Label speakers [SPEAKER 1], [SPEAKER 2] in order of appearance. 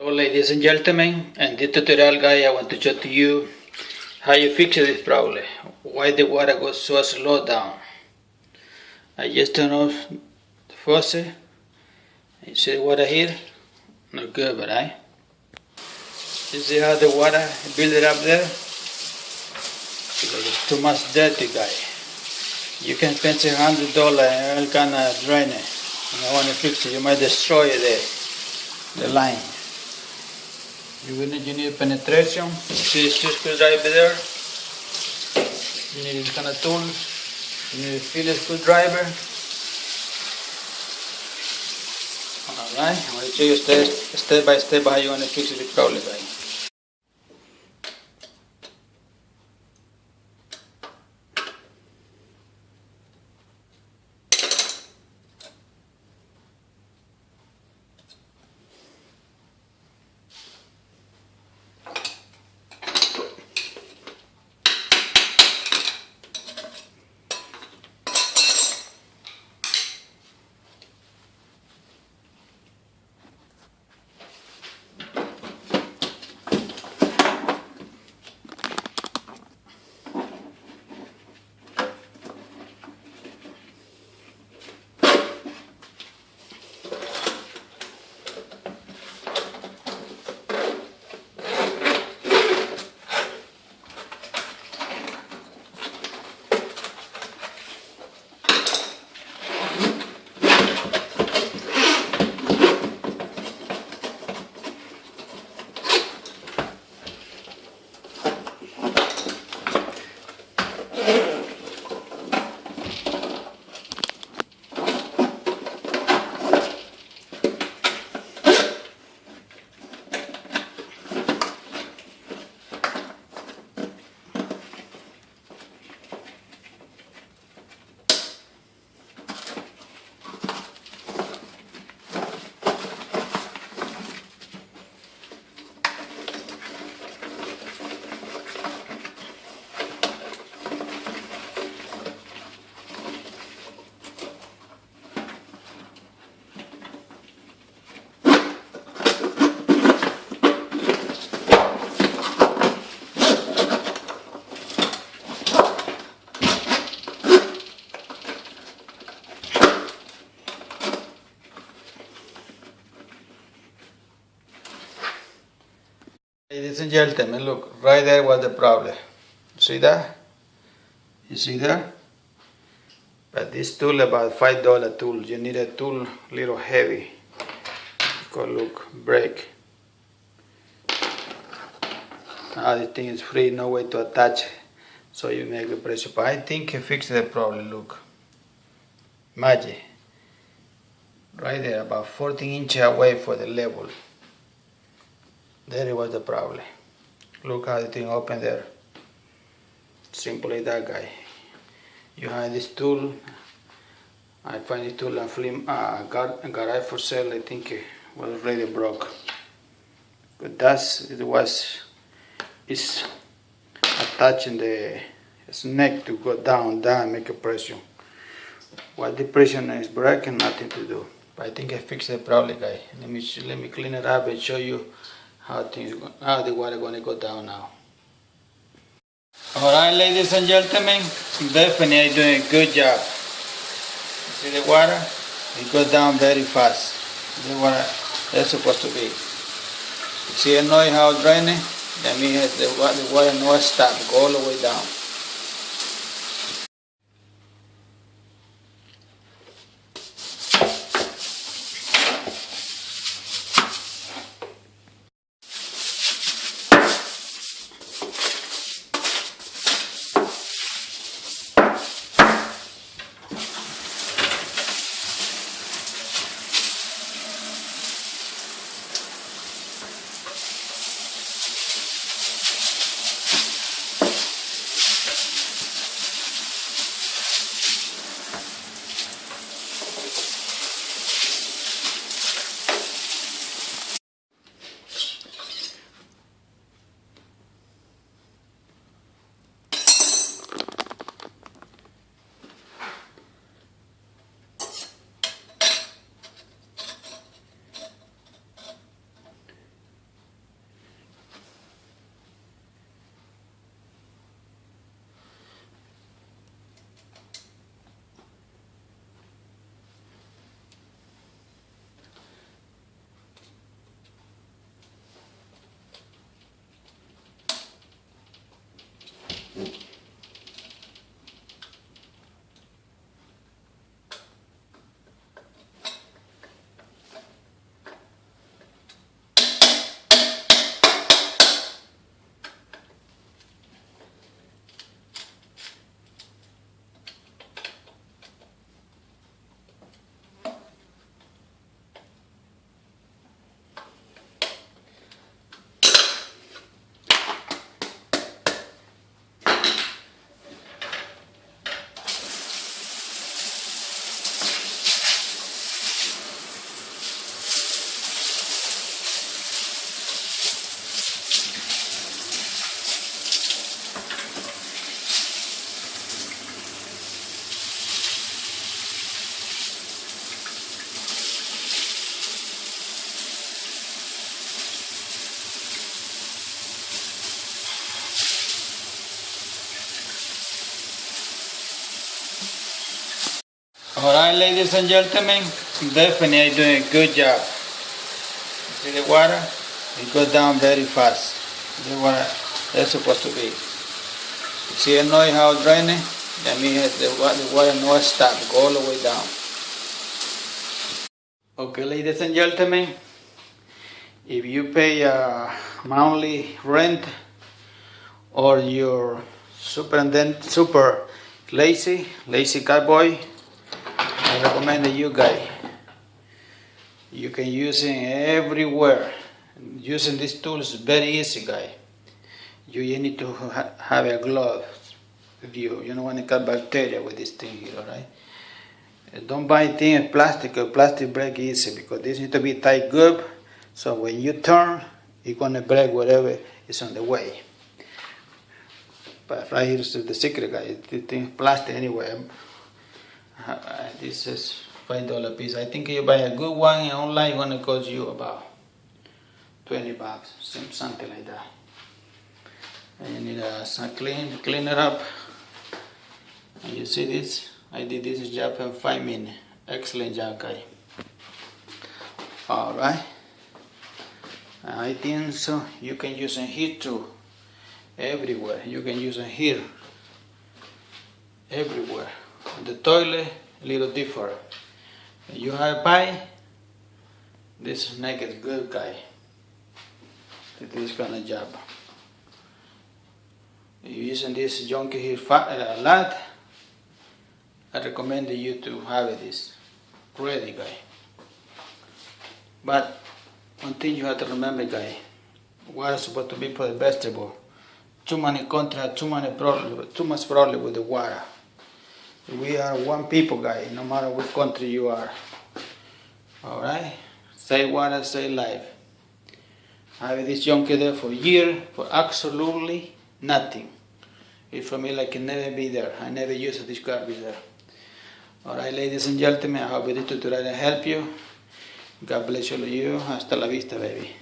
[SPEAKER 1] Hello ladies and gentlemen, in this tutorial guide I want to show to you how you fix this problem. Why the water goes so slow down. I just turn off the faucet. You see the water here? Not good, but right? You see how the water build it up there? Because it's too much dirty, guy. You can spend $100 and all kind of drain it. And I want to fix it. You might destroy the line. You need penetration. See this screwdriver there? You need this kind of tool. You need a Phillips screwdriver. Alright, I'm going to show you step by step how you want to fix the problem, guys. Ladies and gentlemen, look, right there was the problem. See that? You see that? But this tool, about $5 tool. You need a tool a little heavy. Go look, break. Now the thing is free, no way to attach. So you make the pressure. But I think it fixed the problem, look. Magic. Right there, about 14 inches away for the level. There was the problem. Look how the thing opened there. Simple like that, guy. You have this tool. I find this tool and garage for sale. I think it was really broke. But it's attaching the neck to go down, make a pressure. While the pressure is breaking, nothing to do. But I think I fixed the problem, guy. Let me clean it up and show you how the water gonna go down now. Alright, ladies and gentlemen, definitely I'm doing a good job. You see the water? It goes down very fast. The water that's supposed to be. You see the noise how it's draining? That means the water no stop, go all the way down. Alright, ladies and gentlemen, definitely I'm doing a good job. See the water? It goes down very fast. The water that's supposed to be. See the noise how it's draining? That means the water no stop, go all the way down. Okay, ladies and gentlemen, if you pay monthly rent or you're super lazy cowboy, I recommend you guys. You can use it everywhere. Using this tool is very easy, guys. You need to have a glove with you. You don't want to cut bacteria with this thing here, alright? Don't buy things plastic or plastic break easy because this needs to be tight good. So when you turn, it's gonna break whatever is on the way. But right here is the secret, guys. This thing plastic anyway. This is $5 piece. I think you buy a good one online, it's gonna cost you about $20, something like that. And you need some clean it up. And you see this? I did this job in 5 minutes. Excellent job, guys. Alright. I think so. You can use it here too. Everywhere. You can use it here. Everywhere. The toilet, a little different. You have pie. This snake is good, guy. This kind of job. You're using this junkie here a lot. I recommend you to have this ready, guy. But one thing you have to remember, guy, water is supposed to be for the vegetable. Too many countries, too much problem with the water. We are one people, guy, no matter what country you are. Alright? Save water, save life. I have this junkie there for years, for absolutely nothing. It for me like it never be there. I never use this garbage there. Alright, ladies and gentlemen, I hope this tutorial help you. God bless all of you. Hasta la vista, baby.